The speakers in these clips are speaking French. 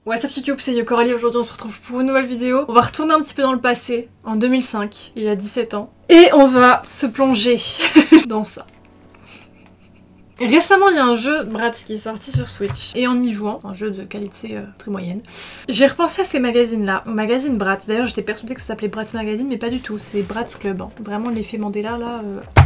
What's up YouTube, c'est Yo Coralie. Aujourd'hui on se retrouve pour une nouvelle vidéo. On va retourner un petit peu dans le passé, en 2005, il y a 17 ans. Et on va se plonger dans ça. Récemment il y a un jeu Bratz qui est sorti sur Switch. Et en y jouant, un jeu de qualité très moyenne, j'ai repensé à ces magazines là, au magazine Bratz. D'ailleurs j'étais persuadée que ça s'appelait Bratz Magazine mais pas du tout, c'est Bratz Club. Hein. Vraiment l'effet Mandela là.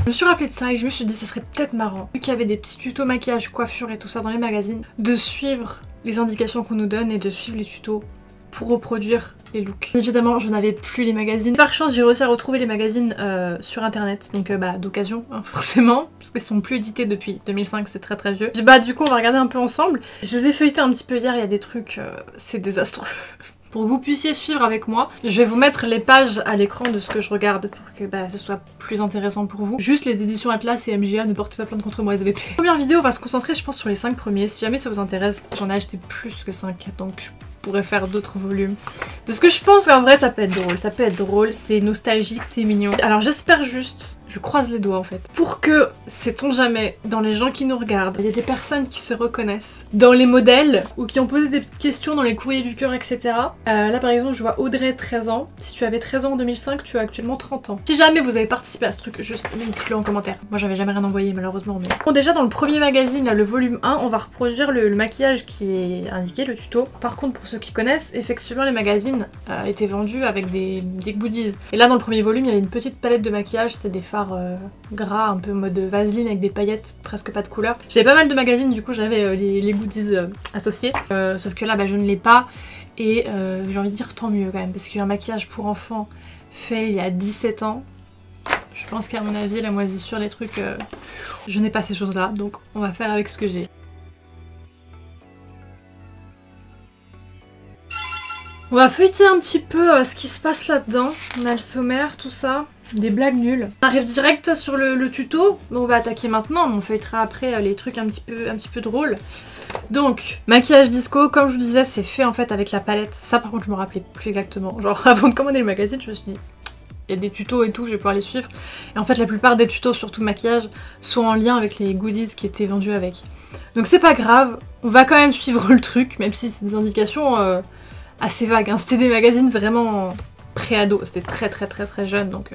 Je me suis rappelé de ça et je me suis dit ça serait peut-être marrant, vu qu'il y avait des petits tutos maquillage, coiffure et tout ça dans les magazines, de suivre les indications qu'on nous donne et de suivre les tutos pour reproduire les looks. Évidemment je n'avais plus les magazines. Par chance j'ai réussi à retrouver les magazines sur internet, donc d'occasion hein, forcément, parce qu'ils sont plus édités depuis 2005, c'est très vieux. Du coup on va regarder un peu ensemble. Je les ai feuilletés un petit peu hier, il y a des trucs, c'est désastreux. Pour que vous puissiez suivre avec moi, je vais vous mettre les pages à l'écran de ce que je regarde pour que ce soit plus intéressant pour vous. Juste les éditions Atlas et MGA, ne portez pas plainte contre moi SVP. Première vidéo, on va se concentrer je pense sur les 5 premiers. Si jamais ça vous intéresse, j'en ai acheté plus que 5, donc je pourrais faire d'autres volumes. Parce que je pense qu'en vrai ça peut être drôle, c'est nostalgique, c'est mignon. Alors j'espère juste, je croise les doigts en fait, pour que, sait-on jamais, dans les gens qui nous regardent, il y a des personnes qui se reconnaissent dans les modèles ou qui ont posé des petites questions dans les courriers du cœur, etc. Là par exemple je vois Audrey 13 ans, si tu avais 13 ans en 2005, tu as actuellement 30 ans. Si jamais vous avez participé à ce truc, juste dites-le en commentaire. Moi j'avais jamais rien envoyé malheureusement. Mais... Bon déjà dans le premier magazine, là, le volume 1, on va reproduire le maquillage qui est indiqué, le tuto. Par contre pour ceux qui connaissent, effectivement les magazines étaient vendus avec des goodies. Et là dans le premier volume il y avait une petite palette de maquillage, c'était des fards gras un peu mode vaseline avec des paillettes, presque pas de couleur. J'avais pas mal de magazines, du coup j'avais les goodies associés, sauf que là je ne l'ai pas et j'ai envie de dire tant mieux quand même, parce qu'un maquillage pour enfants fait il y a 17 ans, je pense qu'à mon avis la moisissure, les trucs, je n'ai pas ces choses là, donc on va faire avec ce que j'ai. On va feuilleter un petit peu ce qui se passe là-dedans. On a le sommaire, tout ça. Des blagues nulles. On arrive direct sur le tuto. On va attaquer maintenant, mais on feuilletera après les trucs un petit peu drôles. Donc, maquillage disco, comme je vous disais, c'est fait en fait avec la palette. Ça par contre je me rappelais plus exactement. Genre avant de commander le magazine, je me suis dit, il y a des tutos et tout, je vais pouvoir les suivre. Et en fait la plupart des tutos, surtout maquillage, sont en lien avec les goodies qui étaient vendus avec. Donc c'est pas grave, on va quand même suivre le truc, même si c'est des indications... assez vague, hein. C'était des magazines vraiment pré-ado, c'était très jeune, donc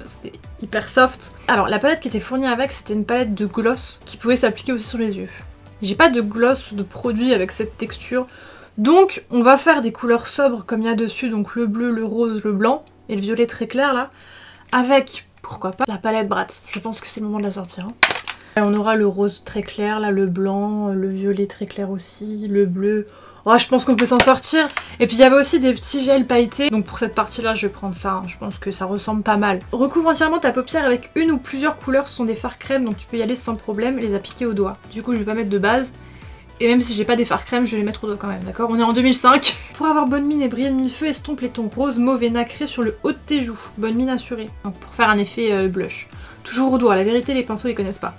c'était hyper soft. Alors la palette qui était fournie avec, c'était une palette de gloss qui pouvait s'appliquer aussi sur les yeux. J'ai pas de gloss ou de produit avec cette texture, donc on va faire des couleurs sobres comme il y a dessus, donc le bleu, le rose, le blanc et le violet très clair là, avec, pourquoi pas, la palette Bratz. Je pense que c'est le moment de la sortir. Hein. On aura le rose très clair, là le blanc, le violet très clair aussi, le bleu... Oh, je pense qu'on peut s'en sortir. Et puis il y avait aussi des petits gels pailletés. Donc pour cette partie là je vais prendre ça, hein. Je pense que ça ressemble pas mal. Recouvre entièrement ta paupière avec une ou plusieurs couleurs. Ce sont des fards crème donc tu peux y aller sans problème et les appliquer au doigt. Du coup je vais pas mettre de base. Et même si j'ai pas des fards crème, je vais les mettre au doigt quand même, d'accord? On est en 2005. Pour avoir bonne mine et briller de mille feux, estompe les tons rose, mauve et nacré sur le haut de tes joues. Bonne mine assurée. Donc pour faire un effet blush. Toujours au doigt, la vérité les pinceaux ils connaissent pas.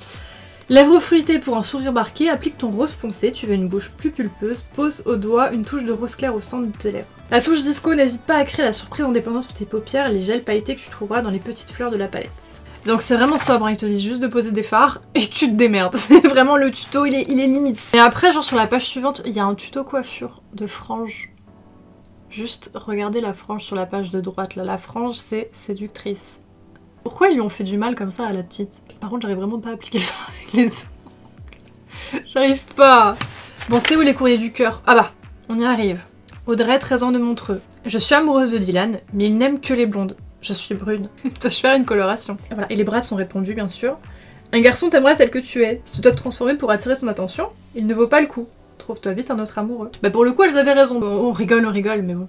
Lèvres fruitées pour un sourire marqué, applique ton rose foncé, tu veux une bouche plus pulpeuse, pose au doigt une touche de rose clair au centre de tes lèvres. La touche disco, n'hésite pas à créer la surprise en dépendant sur tes paupières, les gels pailletés que tu trouveras dans les petites fleurs de la palette. Donc c'est vraiment sobre, hein, ils te disent juste de poser des fards et tu te démerdes. C'est vraiment le tuto, il est limite. Et après, genre sur la page suivante, il y a un tuto coiffure de frange. Juste regardez la frange sur la page de droite, là, la frange c'est séductrice. Pourquoi ils lui ont fait du mal comme ça à la petite? Par contre j'arrive vraiment pas à appliquer le fard avec les ongles. J'arrive pas. Bon c'est où les courriers du cœur? Ah bah, on y arrive. Audrey, 13 ans de Montreux. Je suis amoureuse de Dylan, mais il n'aime que les blondes. Je suis brune. Dois-je faire une coloration? Et voilà, et les bras sont répondus bien sûr. Un garçon t'aimerait tel que tu es. Si tu dois te transformer pour attirer son attention, il ne vaut pas le coup. Trouve-toi vite un autre amoureux. Bah pour le coup elles avaient raison. Bon, on rigole, mais bon.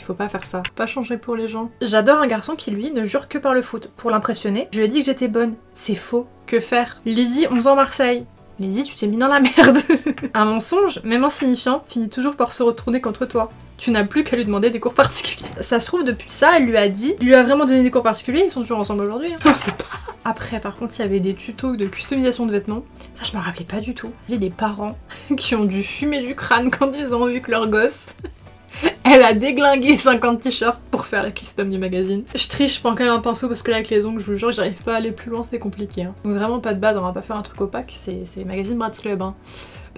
Faut pas faire ça, pas changer pour les gens. J'adore un garçon qui lui ne jure que par le foot. Pour l'impressionner, je lui ai dit que j'étais bonne. C'est faux. Que faire? Lydie, 11 ans, Marseille. Lydie, tu t'es mis dans la merde. Un mensonge, même insignifiant, finit toujours par se retourner contre toi. Tu n'as plus qu'à lui demander des cours particuliers. Ça se trouve depuis ça, elle lui a dit, il lui a vraiment donné des cours particuliers, ils sont toujours ensemble aujourd'hui. Hein. Je sais pas. Après par contre il y avait des tutos de customisation de vêtements. Ça je me rappelais pas du tout. Il y a des parents qui ont dû fumer du crâne quand ils ont vu que leur gosse... Elle a déglingué 50 t-shirts pour faire la custom du magazine. Je triche, je prends quand même un pinceau parce que là avec les ongles, je vous jure, j'arrive pas à aller plus loin, c'est compliqué. Hein. Donc vraiment pas de base, on va pas faire un truc opaque, c'est magazine Bratz Club. Hein.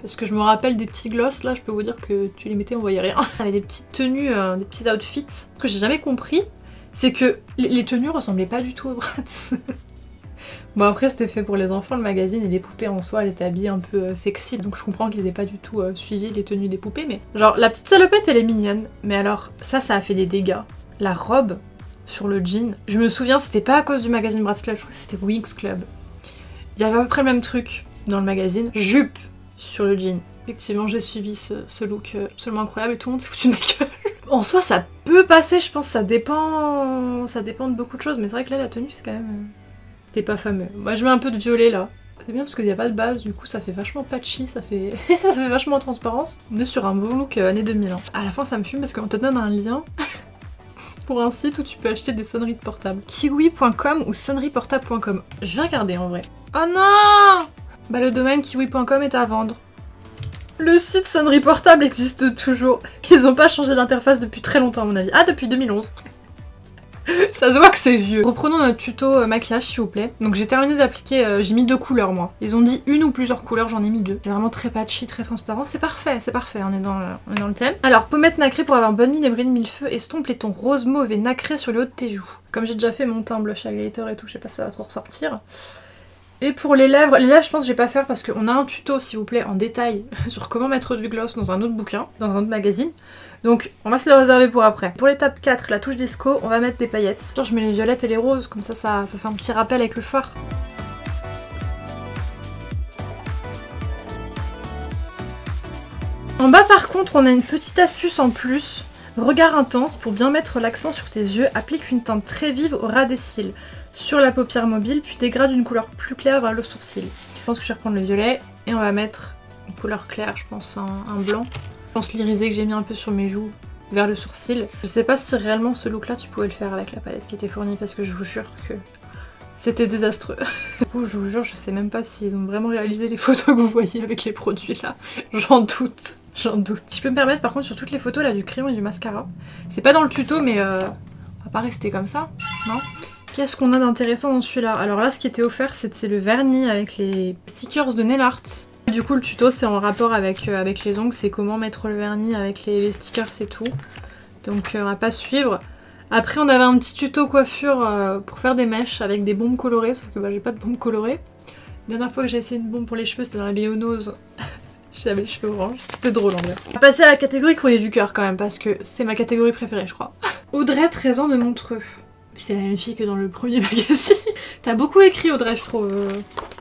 Parce que je me rappelle des petits gloss, là, je peux vous dire que tu les mettais, on voyait rien. Il y avait des petites tenues, des petits outfits. Ce que j'ai jamais compris, c'est que les tenues ressemblaient pas du tout aux Bratz. Bon après c'était fait pour les enfants le magazine et les poupées en soi elles étaient habillées un peu sexy donc je comprends qu'ils aient pas du tout suivi les tenues des poupées mais genre la petite salopette elle est mignonne mais alors ça a fait des dégâts. La robe sur le jean, je me souviens c'était pas à cause du magazine Bratz Club, je crois que c'était Winx Club. Il y avait à peu près le même truc dans le magazine, jupe sur le jean. Effectivement j'ai suivi ce look absolument incroyable et tout le monde s'est foutu de ma gueule. En soi ça peut passer je pense, ça dépend de beaucoup de choses mais c'est vrai que là la tenue c'est quand même... C'était pas fameux. Moi je mets un peu de violet là. C'est bien parce qu'il n'y a pas de base, du coup ça fait vachement patchy, ça fait vachement en transparence. On est sur un bon look années 2000. Hein. À la fin ça me fume parce qu'on te donne un lien pour un site où tu peux acheter des sonneries de portable. Kiwi.com ou sonnerieportable.com. Je vais regarder en vrai. Oh non! Bah le domaine kiwi.com est à vendre. Le site sonnerie portable existe toujours. Ils ont pas changé l'interface depuis très longtemps à mon avis. Ah depuis 2011. Ça se voit que c'est vieux. Reprenons notre tuto maquillage s'il vous plaît. Donc j'ai terminé d'appliquer, j'ai mis 2 couleurs moi. Ils ont dit une ou plusieurs couleurs, j'en ai mis 2. C'est vraiment très patchy, très transparent, c'est parfait, on est dans le thème. Alors pommette nacrée pour avoir bonne mine et briller de millefeuille, estompe les tons rose mauve et nacré sur le haut de tes joues. Comme j'ai déjà fait mon teint blush highlighter et tout, je sais pas si ça va trop ressortir. Et pour les lèvres je pense que je vais pas faire parce qu'on a un tuto s'il vous plaît en détail sur comment mettre du gloss dans un autre bouquin, dans un autre magazine. Donc on va se le réserver pour après. Pour l'étape 4, la touche disco, on va mettre des paillettes. Genre je mets les violettes et les roses, comme ça fait un petit rappel avec le fard. En bas par contre on a une petite astuce en plus. Regard intense, pour bien mettre l'accent sur tes yeux, applique une teinte très vive au ras des cils. Sur la paupière mobile, puis dégrade une couleur plus claire vers le sourcil. Je pense que je vais reprendre le violet et on va mettre une couleur claire, je pense un blanc. Je pense l'irisé que j'ai mis un peu sur mes joues vers le sourcil. Je sais pas si réellement ce look là tu pouvais le faire avec la palette qui était fournie parce que je vous jure que c'était désastreux. Du coup je vous jure je sais même pas s'ils ont vraiment réalisé les photos que vous voyez avec les produits là. J'en doute. Si je peux me permettre par contre sur toutes les photos là du crayon et du mascara. C'est pas dans le tuto mais on va pas rester comme ça, non? Qu'est-ce qu'on a d'intéressant dans celui-là? Alors là, ce qui était offert, c'est le vernis avec les stickers de nail art. Et du coup, le tuto, c'est en rapport avec les ongles, c'est comment mettre le vernis avec les stickers et tout. Donc on va pas suivre. Après, on avait un petit tuto coiffure pour faire des mèches avec des bombes colorées, sauf que bah, j'ai pas de bombes colorées. La dernière fois que j'ai essayé une bombe pour les cheveux, c'était dans la Béonose. J'avais les cheveux orange. C'était drôle en vrai. On va passer à la catégorie courrier du cœur quand même, parce que c'est ma catégorie préférée, je crois. Audrey, 13 ans de Montreux. C'est la même fille que dans le premier magazine. T'as beaucoup écrit Audrey je trouve.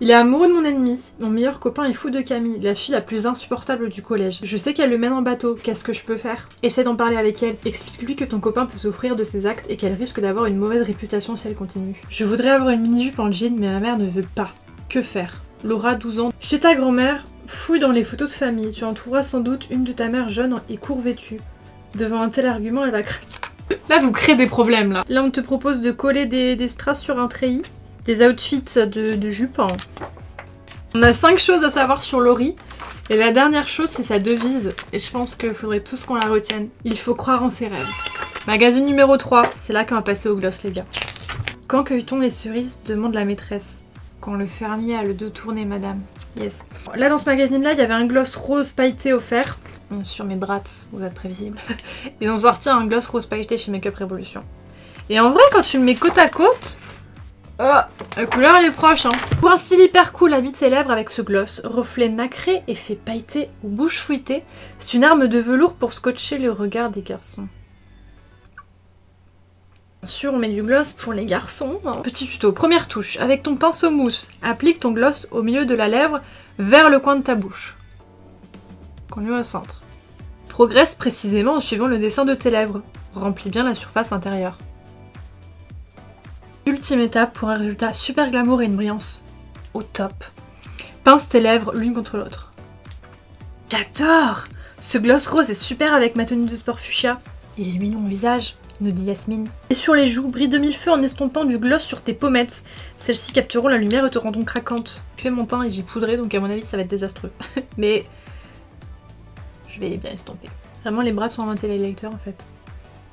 Il est amoureux de mon ennemi. Mon meilleur copain est fou de Camille, la fille la plus insupportable du collège. Je sais qu'elle le mène en bateau. Qu'est-ce que je peux faire? Essaie d'en parler avec elle. Explique-lui que ton copain peut souffrir de ses actes et qu'elle risque d'avoir une mauvaise réputation si elle continue. Je voudrais avoir une mini-jupe en jean mais ma mère ne veut pas. Que faire? Laura, 12 ans. Chez ta grand-mère, fouille dans les photos de famille. Tu en trouveras sans doute une de ta mère jeune et court vêtue. Devant un tel argument, elle va craquer. Là vous créez des problèmes là. Là on te propose de coller des strass sur un treillis, des outfits de jupe. On a 5 choses à savoir sur Laurie. Et la dernière chose c'est sa devise. Et je pense qu'il faudrait tous qu'on la retienne. Il faut croire en ses rêves. Magazine numéro 3, c'est là qu'on va passer au gloss les gars. Quand cueille-t-on les cerises? Demande la maîtresse. Quand le fermier a le dos tourné madame. Yes. Là dans ce magazine là il y avait un gloss rose pailleté offert. Bien sûr mes Bratz, vous êtes prévisibles. Ils ont sorti un gloss rose pailleté chez Makeup Revolution. Et en vrai quand tu le mets côte à côte, la couleur elle est proche hein. Pour un style hyper cool, habite ses lèvres avec ce gloss, reflet nacré, effet pailleté ou bouche fruitée. C'est une arme de velours pour scotcher le regard des garçons. Bien sûr on met du gloss pour les garçons. Petit tuto, première touche, avec ton pinceau mousse, applique ton gloss au milieu de la lèvre vers le coin de ta bouche. Conduis au centre. Progresse précisément en suivant le dessin de tes lèvres. Remplis bien la surface intérieure. Ultime étape pour un résultat super glamour et une brillance au top. Pince tes lèvres l'une contre l'autre. J'adore! Ce gloss rose est super avec ma tenue de sport fuchsia. Il illumine mon visage, nous dit Yasmine. Et sur les joues, brille de millefeuille en estompant du gloss sur tes pommettes. Celles-ci capteront la lumière et te rendront craquante. J'ai fait mon teint et j'ai poudré donc à mon avis ça va être désastreux. Mais je vais bien estomper. Vraiment les Bratz ont inventé les highlighters en fait.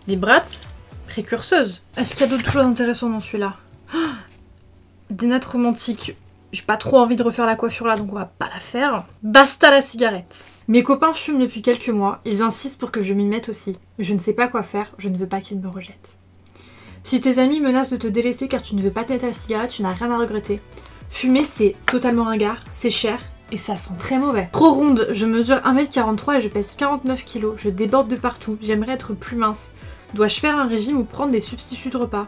Les Bratz, précurseuses. Est-ce qu'il y a d'autres choses intéressantes dans celui-là? Des nattes romantiques. j'ai pas trop envie de refaire la coiffure là, donc on va pas la faire. Basta la cigarette. Mes copains fument depuis quelques mois, ils insistent pour que je m'y mette aussi. Je ne sais pas quoi faire, je ne veux pas qu'ils me rejettent. Si tes amis menacent de te délaisser car tu ne veux pas te mettre à la cigarette, tu n'as rien à regretter. Fumer, c'est totalement ringard, c'est cher et ça sent très mauvais. Trop ronde, je mesure 1m43 et je pèse 49 kg, je déborde de partout, j'aimerais être plus mince. Dois-je faire un régime ou prendre des substituts de repas?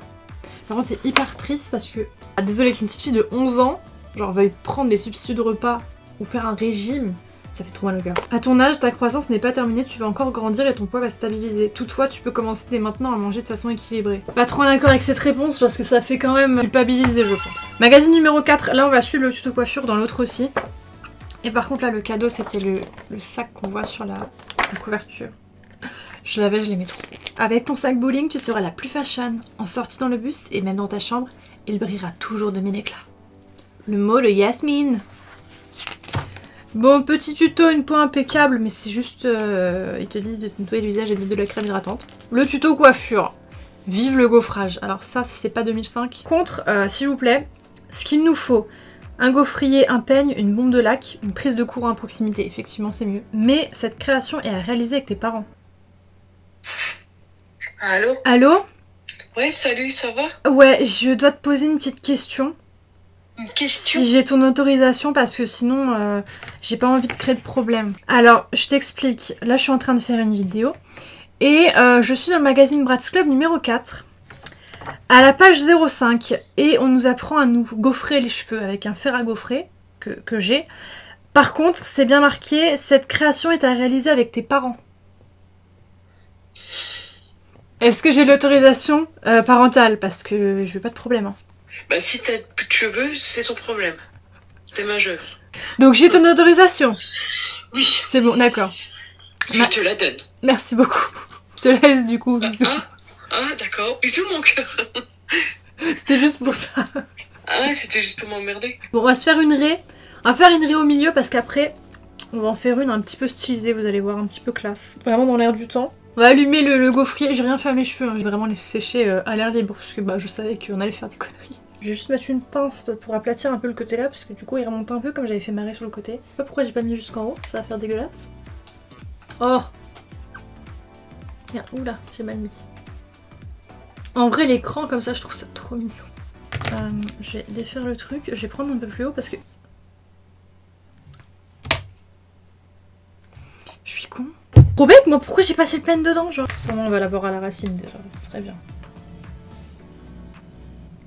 Par contre, c'est hyper triste parce que... Ah, désolée qu'une petite fille de 11 ans, genre, veuille prendre des substituts de repas ou faire un régime, ça fait trop mal au cœur. À ton âge, ta croissance n'est pas terminée, tu vas encore grandir et ton poids va se stabiliser. Toutefois, tu peux commencer dès maintenant à manger de façon équilibrée. Pas trop d'accord avec cette réponse parce que ça fait quand même culpabiliser, je pense. Magazine numéro 4, là on va suivre le tuto coiffure dans l'autre aussi. Et par contre là, le cadeau, c'était le sac qu'on voit sur la couverture. Je l'avais, je l'aimais trop. Avec ton sac bowling, tu seras la plus fashion. En sortie dans le bus et même dans ta chambre, il brillera toujours de mille éclats. Le mot de Yasmine. Bon, petit tuto, une peau impeccable, mais c'est juste... ils te disent de te nettoyer le visage et de mettre de la crème hydratante. Le tuto coiffure. Vive le gaufrage. Alors ça, c'est pas 2005. Contre, s'il vous plaît, ce qu'il nous faut. Un gaufrier, un peigne, une bombe de lac, une prise de courant à proximité. Effectivement, c'est mieux. Mais cette création est à réaliser avec tes parents. Allô? Allô? Ouais, salut, ça va? Ouais, je dois te poser une petite question. Une question? Si j'ai ton autorisation, parce que sinon, j'ai pas envie de créer de problème. Alors, je t'explique. Là, je suis en train de faire une vidéo. Et je suis dans le magazine Bratz Club numéro 4. À la page 05. Et on nous apprend à nous gaufrer les cheveux avec un fer à gaufrer que j'ai. Par contre, c'est bien marqué, cette création est à réaliser avec tes parents. Est-ce que j'ai l'autorisation parentale? Parce que je veux pas de problème. Hein. Bah si t'as plus de cheveux, c'est son problème. T'es majeur. Donc j'ai ton autorisation? Oui. C'est bon, d'accord. Je te la donne. Merci beaucoup. Je te laisse du coup, bisous. Ah d'accord, bisous mon cœur. C'était juste pour ça. Ah, c'était juste pour m'emmerder. Bon, on va se faire une raie. On va faire une raie au milieu parce qu'après, on va en faire une un petit peu stylisée, vous allez voir, un petit peu classe. Vraiment dans l'air du temps. On va allumer le gaufrier, j'ai rien fait à mes cheveux, hein. J'ai vraiment les sécher à l'air libre parce que bah, je savais qu'on allait faire des conneries. Je vais juste mettre une pince pour aplatir un peu le côté là parce que du coup il remonte un peu comme j'avais fait marrer sur le côté. Je sais pas pourquoi j'ai pas mis jusqu'en haut, ça va faire dégueulasse. Oh! Merde, oula, j'ai mal mis. En vrai l'écran comme ça je trouve ça trop mignon. Je vais défaire le truc, je vais prendre un peu plus haut parce que... Je suis con. Trop bête, moi pourquoi j'ai passé le pen dedans genre? Sûrement on va l'avoir à la racine déjà, ça serait bien.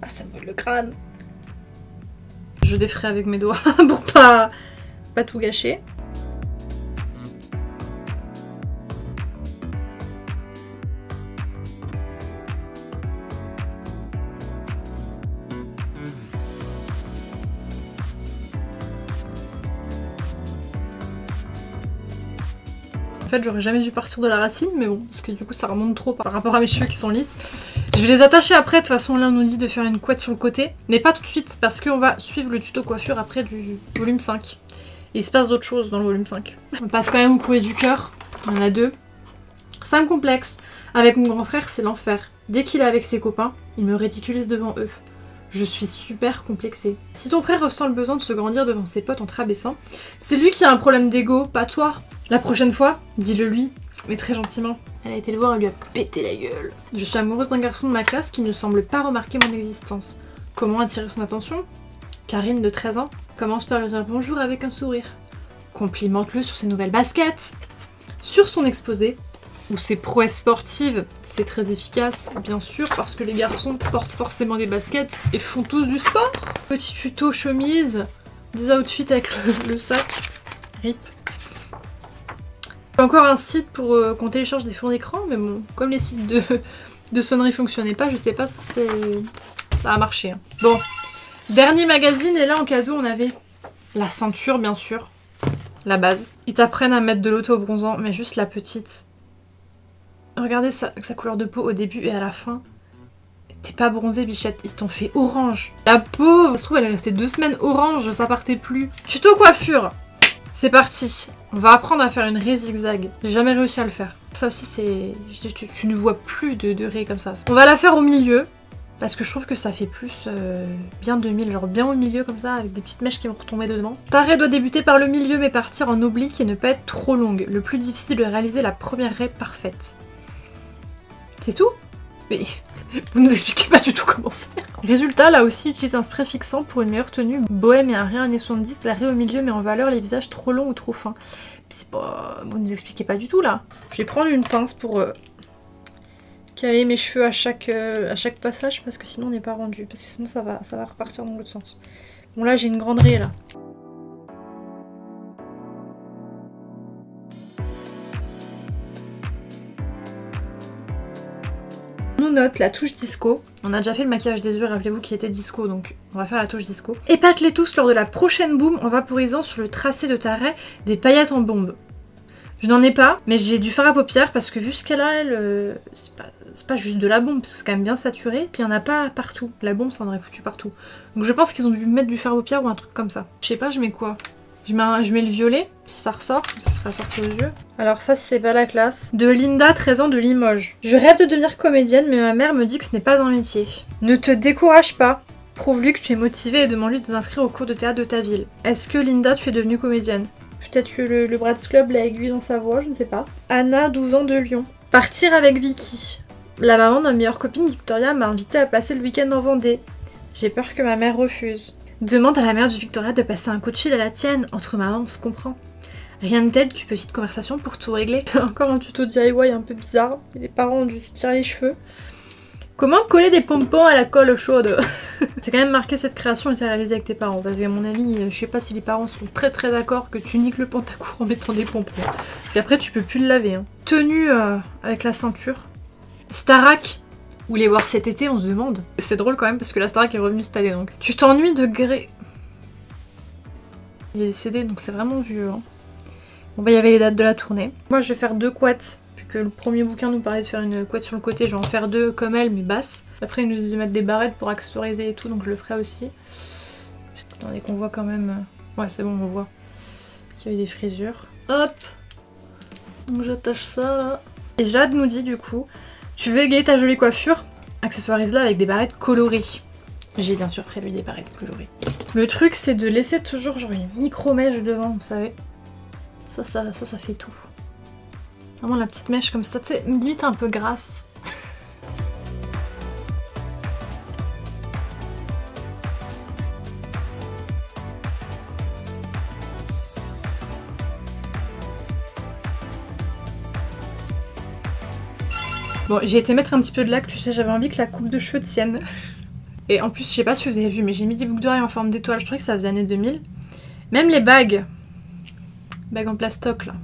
Ah ça me brûle le crâne. Je défrais avec mes doigts pour pas tout gâcher. En fait j'aurais jamais dû partir de la racine mais bon parce que du coup ça remonte trop par rapport à mes cheveux qui sont lisses. Je vais les attacher après, de toute façon là on nous dit de faire une couette sur le côté. Mais pas tout de suite parce qu'on va suivre le tuto coiffure après du volume 5. Et il se passe d'autres choses dans le volume 5. On passe quand même au courrier du cœur, il y en a 2. 5 complexes. Avec mon grand frère c'est l'enfer. Dès qu'il est avec ses copains, il me ridiculise devant eux. Je suis super complexée. Si ton frère ressent le besoin de se grandir devant ses potes en te rabaissant, c'est lui qui a un problème d'ego, pas toi. La prochaine fois, dis-le lui, mais très gentiment. Elle a été le voir et lui a pété la gueule. Je suis amoureuse d'un garçon de ma classe qui ne semble pas remarquer mon existence. Comment attirer son attention? Karine de 13 ans commence par lui dire bonjour avec un sourire. Complimente-le sur ses nouvelles baskets. Sur son exposé, ou ses prouesses sportives, c'est très efficace, bien sûr, parce que les garçons portent forcément des baskets et font tous du sport. Petit tuto chemise, des outfits avec le sac. Rip. Encore un site pour qu'on télécharge des fonds d'écran, mais bon, comme les sites de sonnerie fonctionnaient pas, je sais pas si ça a marché. Hein. Bon, dernier magazine, et là en cadeau on avait la ceinture bien sûr, la base. Ils t'apprennent à mettre de l'auto-bronzant, mais juste la petite. Regardez sa couleur de peau au début et à la fin. T'es pas bronzée bichette, ils t'ont fait orange. La pauvre, ça se trouve elle est restée 2 semaines orange, ça partait plus. Tuto coiffure, c'est parti. On va apprendre à faire une raie zigzag. J'ai jamais réussi à le faire. Ça aussi c'est... Tu ne vois plus de raies comme ça. On va la faire au milieu. parce que je trouve que ça fait plus bien 2000, genre bien au milieu comme ça, avec des petites mèches qui vont retomber dedans. Ta raie doit débuter par le milieu mais partir en oblique et ne pas être trop longue. Le plus difficile est de réaliser la première raie parfaite. C'est tout? Mais vous nous expliquez pas du tout comment faire. Résultat, là aussi, utilise un spray fixant pour une meilleure tenue. Bohème et un rien années 70, la raie au milieu met en valeur les visages trop longs ou trop fins. C'est pas... Vous nous expliquez pas du tout là. Je vais prendre une pince pour caler mes cheveux à chaque passage parce que sinon on n'est pas rendu. Parce que sinon ça va repartir dans l'autre sens. Bon là j'ai une grande raie là. On nous note la touche disco. On a déjà fait le maquillage des yeux, rappelez-vous qui était disco, donc on va faire la touche disco. Épate-les tous lors de la prochaine boom en vaporisant sur le tracé de ta raie des paillettes en bombe. Je n'en ai pas, mais j'ai du fard à paupières parce que vu ce qu'elle a, elle, c'est pas juste de la bombe, parce que c'est quand même bien saturé, puis il n'y en a pas partout. La bombe, ça en aurait foutu partout. Donc je pense qu'ils ont dû mettre du fard à paupières ou un truc comme ça. Je sais pas, je mets quoi? Je mets le violet, si ça ressort, ça sera sorti aux yeux. Alors ça, c'est pas la classe. De Linda, 13 ans, de Limoges. Je rêve de devenir comédienne, mais ma mère me dit que ce n'est pas un métier. Ne te décourage pas. Prouve-lui que tu es motivée et demande-lui de t'inscrire au cours de théâtre de ta ville. Est-ce que Linda, tu es devenue comédienne? Peut-être que le Bratz Club l'a aiguille dans sa voix, je ne sais pas. Anna, 12 ans, de Lyon. Partir avec Vicky. La maman de ma meilleure copine, Victoria, m'a invitée à passer le week-end en Vendée. J'ai peur que ma mère refuse. Demande à la mère de Victoria de passer un coup de fil à la tienne. Entre maman, on se comprend. Rien de tel qu'une petite conversation pour tout régler. Encore un tuto DIY un peu bizarre. Les parents ont dû se tirer les cheveux. Comment coller des pompons à la colle chaude? C'est quand même marqué cette création a été réalisée avec tes parents. Parce qu'à mon avis, je sais pas si les parents sont très d'accord que tu niques le pantacourt en mettant des pompons. Parce qu'après tu peux plus le laver. Hein. Tenue avec la ceinture. Starac. Ou les voir cet été, on se demande. C'est drôle quand même parce que la Starac est revenue cette année donc. Tu t'ennuies de Gré. Il est décédé donc c'est vraiment vieux. Hein. Bon bah il y avait les dates de la tournée. Moi je vais faire 2 couettes. Vu que le premier bouquin nous parlait de faire une couette sur le côté, je vais en faire 2 comme elle mais basse. Après ils nous disent de mettre des barrettes pour accessoriser et tout donc je le ferai aussi. Attendez qu'on voit quand même. Ouais c'est bon on voit qu'il y a eu des frisures. Hop. Donc j'attache ça là. Et Jade nous dit du coup. Tu veux égayer ta jolie coiffure? Accessoirise-la avec des barrettes colorées. J'ai bien sûr prévu des barrettes colorées. Le truc c'est de laisser toujours genre une micro-mèche devant, vous savez. Ça fait tout. Vraiment la petite mèche comme ça, tu sais, limite un peu grasse. Bon, j'ai été mettre un petit peu de lac, tu sais, j'avais envie que la coupe de cheveux tienne. Et en plus, je sais pas si vous avez vu, mais j'ai mis des boucles d'oreilles en forme d'étoile, je trouvais que ça faisait années 2000. Même les bagues en plastoc là.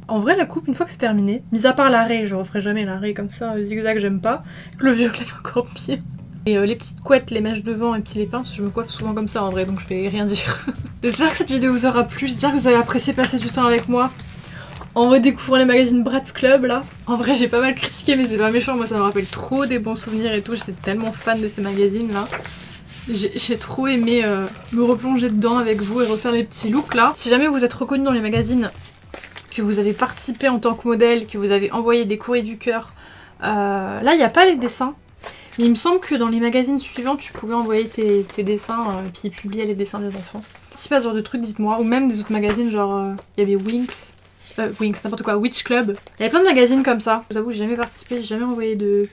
En vrai, la coupe, une fois que c'est terminé, mis à part l'arrêt, je referai jamais l'arrêt comme ça, zigzag, j'aime pas. Le violet encore pire. Et les petites couettes, les mèches devant et puis les pinces, je me coiffe souvent comme ça en vrai, donc je vais rien dire. J'espère que cette vidéo vous aura plu, j'espère que vous avez apprécié passer du temps avec moi. En redécouvrant les magazines Bratz Club là. En vrai j'ai pas mal critiqué mais c'est pas méchant, moi ça me rappelle trop des bons souvenirs et tout, j'étais tellement fan de ces magazines là. J'ai trop aimé me replonger dedans avec vous et refaire les petits looks là. Si jamais vous êtes reconnu dans les magazines, que vous avez participé en tant que modèle, que vous avez envoyé des courriers du cœur, là il n'y a pas les dessins. Mais il me semble que dans les magazines suivants tu pouvais envoyer tes dessins et puis publier les dessins des enfants. Si pas ce genre de trucs dites-moi, ou même des autres magazines genre il y avait Winx, n'importe quoi, Witch Club. Il y avait plein de magazines comme ça. Je vous avoue, j'ai jamais participé, j'ai jamais envoyé de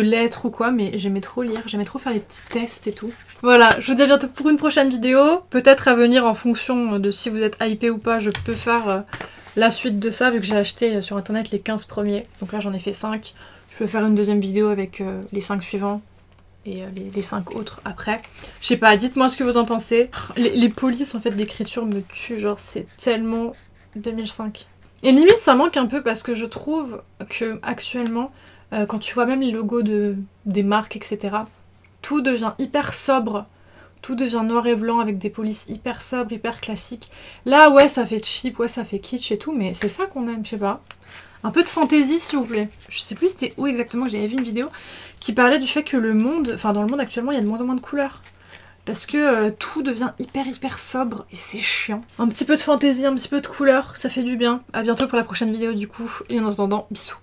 lettres ou quoi, mais j'aimais trop lire, j'aimais trop faire les petits tests et tout. Voilà, je vous dis à bientôt pour une prochaine vidéo. Peut-être à venir en fonction de si vous êtes hypé ou pas, je peux faire la suite de ça vu que j'ai acheté sur internet les 15 premiers. Donc là j'en ai fait 5. Je peux faire une deuxième vidéo avec les 5 suivants et les 5 autres après. Je sais pas, dites-moi ce que vous en pensez. Les polices en fait d'écriture me tuent, genre c'est tellement 2005. Et limite ça manque un peu parce que je trouve que actuellement quand tu vois même les logos des marques etc, tout devient hyper sobre, tout devient noir et blanc avec des polices hyper sobres, hyper classiques. Là ouais ça fait cheap, ouais ça fait kitsch et tout, mais c'est ça qu'on aime, je sais pas. Un peu de fantaisie s'il vous plaît. Je sais plus c'était où exactement que j'avais vu une vidéo qui parlait du fait que le monde, enfin dans le monde actuellement il y a de moins en moins de couleurs. Parce que tout devient hyper sobre et c'est chiant. Un petit peu de fantaisie, un petit peu de couleur, ça fait du bien. A bientôt pour la prochaine vidéo du coup. Et en attendant, bisous.